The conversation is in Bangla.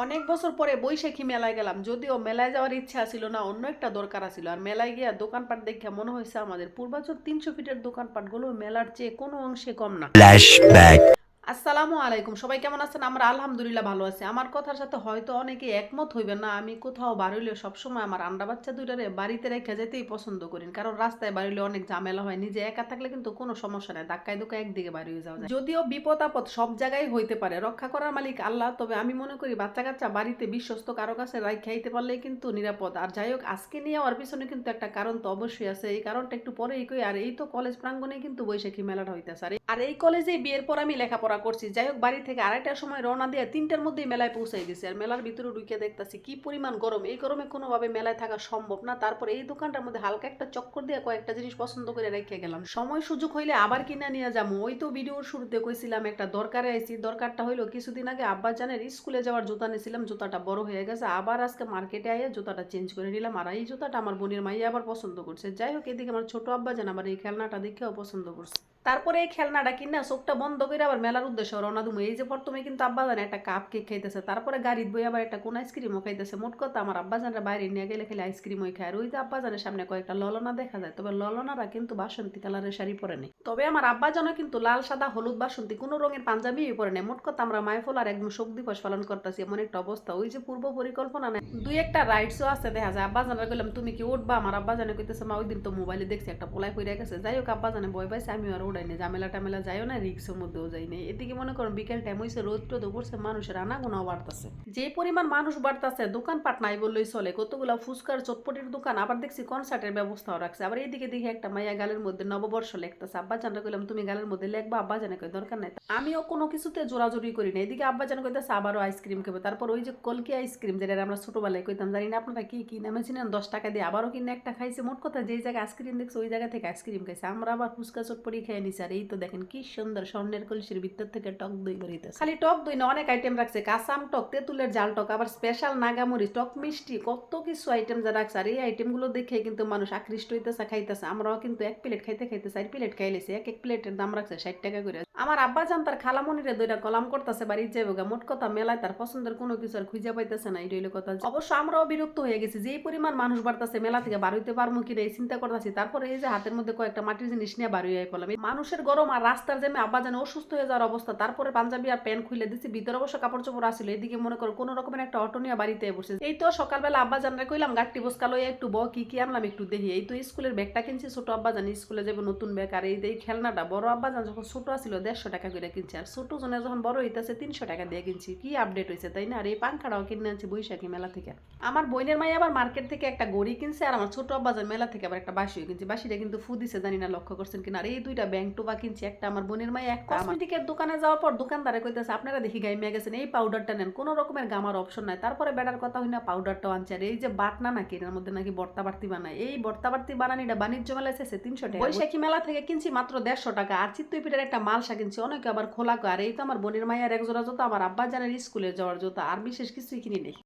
অনেক বছর পরে বৈশাখী মেলায় গেলাম, যদিও মেলায় যাওয়ার ইচ্ছা ছিল না, অন্য একটা দরকার ছিল। আর মেলায় গিয়া দোকানপাট দেখে মনে হয়েছে আমাদের পূর্বাচল 300 ফিটের দোকানপাটগুলো মেলার চেয়ে কোনো অংশে কম না। ফ্ল্যাশব্যাক। আসসালামু আলাইকুম, সবাই কেমন আছেন? আমরা আলহামদুলিল্লাহ ভালো আছি। আমার কথার সাথে হয়তো অনেকে একমত হইবেন না, আমি কোথাও বাড়িলে সবসময় আমার আন্ডা বাচ্চা দুইটারে বাড়িতে রেখে যেতেই পছন্দ করি, কারণ রাস্তায় বাড়িলে অনেক ঝামেলা হয়। নিজে একা থাকলে কিন্তু কোনো সমস্যা নেই, ধাক্কায় ধুক্কায় একদিকে বাড়ি হয়ে যাওয়া যায়। যদিও বিপদ আপদ সব জায়গায় হইতে পারে, রক্ষা করার মালিক আল্লাহ, তবে আমি মনে করি বাচ্চা কাচ্চা বাড়িতে বিশ্বস্ত কারো কাছে রাইখাইতে পারলেই কিন্তু নিরাপদ। আর যাই হোক, আজকে নিয়ে ওর পিছনে কিন্তু একটা কারণ তো অবশ্যই আছে, এই কারণটা একটু পরেই কই। আর এই তো কলেজ প্রাঙ্গণে কিন্তু বৈশাখী মেলাটা হইতেছে। আর এই কলেজে বিয়ের পর আমি লেখাপড়া করছি। যাই হোক, বাড়ি থেকে আড়াইটার সময় রওনা দিয়ে 3টার মধ্যেই মেলায় পৌঁছাই গেছি। আর মেলার ভিতরে ঢুকে দেখতেছি কি পরিমাণ গরম, এই গরমে কোনোভাবে মেলায় থাকা সম্ভব না। তারপর এই দোকানটার মধ্যে হালকা একটা চক্কর দিয়ে কয়েকটা জিনিস পছন্দ করে রেখে গেলাম, সময় সুযোগ হইলে আবার কিনা নিয়ে যাবো। ওই তো ভিডিওর শুরুতে কইছিলাম একটা দরকারে আইছি। দরকারটা হইলো কিছুদিন আগে আব্বাজানের স্কুলে যাওয়ার জুতা নিয়েছিলাম, জুতাটা বড় হয়ে গেছে, আবার আজকে মার্কেটে আইয়া জুতাটা চেঞ্জ করে নিলাম। আর এই জুতাটা আমার বোনের মাইয়া আবার পছন্দ করছে। যাই হোক, এদিকে আমার ছোট আব্বাজান আবার এই খেলনাটা দেখেও পছন্দ করছে। তারপরে এই খেলনাটা কিনা চোখটা বন্ধ করে আবার মেলার উদ্দেশ্যে রওনা দিমু। এই যে প্রথমে কিন্তু আব্বাজান একটা কাপ কেক খাইতেছে, তারপরে গাড়ির বই আবার একটা কোন আইসক্রিমও খাইতেছে। মোট কথা আমার আব্বাজানরা বাইরে নিয়ে গেলে খেলে আইসক্রিমই খায়। আর ওই যে আব্বাজানের সামনে কয়েকটা ললনা দেখা যায়, তবে ললনারা কিন্তু বাসন্তী কালারের শাড়ি পরে নেই। তবে আমার আব্বাজানও কিন্তু লাল সাদা হলুদ বাসন্তী কোনো রঙের পাঞ্জাবি পরে নেই। মোট কথা আমরা মাইফল আর একদম শোক দিবস পালন করতেছি, এমন একটা অবস্থা। ওই যে পূর্ব পরিকল্পনা নেই, দুই একটা রাইডসও আছে দেখা যায়। আব্বাজানরা কইলাম তুমি কি উঠবা? আমার আব্বাজানে কইতেছে মা ওই দিন তো মোবাইলে দেখছি একটা পোলাই পইরা গেছে। যাই হোক, আব্বাজানে ভয় পাইছে, আমি আর উড়াই নেই, ঝামেলা টামেলা যাইও না, রিক্সের মধ্যেও যাই নেই। এদিকে মনে করেন বিকেল টাইম হয়েছে, রোদ টোদ পড়ছে, মানুষের আনাগোনাও বাড়তেছে। যে পরিমাণ মানুষ বাড়তেছে, দোকানপাট নাই বললেই চলে। কতগুলা ফুচকার চটপটির দোকান, আবার দেখছি কনসার্টের ব্যবস্থাও রাখছে। আবার এইদিকে দেখি একটা মাইয়া গালের মধ্যে নববর্ষ লেখতেছে। আব্বাজানরা কইলাম তুমি গালের মধ্যে লেখবা? আব্বাজানে কই দরকার নাই। আমিও কোনো কিছুতে জোরাজুরি করি না। এদিকে আব্বাজান কইতেছে আবারও আইসক্রিম খাবে। তারপর ওই যে কলকি আইসক্রিম, যেটা আমরা ছোটবেলায় কইতাম, জানি না আপনারা কি কি নামে চিনেন, 10 টাকা দিয়ে আবারও কিনে একটা খাইছে। মোট কথা যেই জায়গায় আইসক্রিম দেখছে ওই জায়গা থেকে আইসক্রিম খাইছে। আমরা আবার ফুচকা চটপটি খেয়ে নিছি। আর এই তো দেখেন কি সুন্দর স্বর্ণের কলসির ভিতর থেকে টক দই বেরিয়েছে। খালি টক দই না, অনেক আইটেম রাখছে, কাঁচাম টক, তেঁতুলের জাল টক, আবার স্পেশাল নাগামরি টক মিষ্টি, কত কিছু আইটেম যা রাখছে। আর এই আইটেম গুলো দেখে কিন্তু মানুষ আকৃষ্ট হইতেছে, খাইতেছে। আমরাও কিন্তু এক প্লেট খাইতে খাইতে 4 প্লেট খাই লেছি। এক এক প্লেটের দাম রাখছে 60 টাকা করে। আমার আব্বাজান তার খালামনিরে দুইটা কলাম করতেছে, বাড়ির যাইব গা। মোট কথা মেলায় তার পছন্দের কোনো কিছু আর খুঁজে পাইতেছে না, এই রইল কথা। অবশ্য আমরাও বিরক্ত হয়ে গেছি, যেই পরিমাণ মানুষ বাড়তেছে, মেলা থেকে বার হইতে পারবো কিনা এই চিন্তা করতেছি। তারপরে এই যে হাতের মধ্যে কয়েকটা মাটির জিনিস নিয়ে বার হয়ে পড়লাম। এই মানুষের গরম আর রাস্তার জ্যামে আব্বাজান অসুস্থ হয়ে যাওয়ার অবস্থা। তারপরে পাঞ্জাবি আর প্যান্ট খুলে দিচ্ছি, ভিতরে অবশ্য কাপড় চোপড় আসছিল। এদিকে মনে করো কোনো রকমের একটা অটো নিয়ে বাড়িতে বসে। এই তো সকালবেলা আব্বাজানরা কইলাম গাট্টি বসকা লইয়া একটু ব কি কি আনলাম একটু দেখি। এই তো স্কুলের ব্যাগটা কিনছি, ছোট আব্বাজান স্কুলে যাবে নতুন ব্যাগ। আর এই খেলনাটা বড় আব্বাজান যখন ছোট আছিল 150 টাকা করে কিনছে, আর ছোট জনে যখন বড় হইতেছে 300 টাকা দিয়ে কিনছি। কি আপডেট হয়েছে তাই না? আর এই পাংখাটাও কিনে আনছি বৈশাখী মেলা থেকে। আমার বোনের মাই আবার মার্কেট থেকে একটা গড়ি কিনছে, আর আমার ছোট আব্বাজান মেলা থেকে আবার একটা বাসিও কিনছি। বাসিটা কিন্তু ফু দিছে, জানি না লক্ষ্য করছেন কিনা। আর এই দুইটা ব্যাংক টোবা কিনছি, একটা আমার বোনের মাই, একটা কসমেটিকের দোকানে যাওয়ার পর দোকানদারে কইতেছে আপনারা দেখি গাইমিয়া গেছেন, এই পাউডারটা নেন, কোনো রকমের গামার অপশন নাই। তারপরে বেটার কথা হই না, পাউডারটাও আনছে। আর এই যে বাটনা নাকি এর মধ্যে নাকি বর্তা বাড়তি বানায়, এই বর্তা বাড়তি বানানিটা বাণিজ্য মেলায় এসেছে 300 টাকা। বৈশাখী মেলা থেকে কিনছি মাত্র 150 টাকা। আর চিত্তই পিঠের একটা মালসা কিনছি, অনেকে আবার খোলা। আর এই তো আমার বোনের মায়ের এক জোড়া জুতা, আমার আব্বাজানের স্কুলে যাওয়ার জুতা, আর বিশেষ কিছুই কিনি নেই।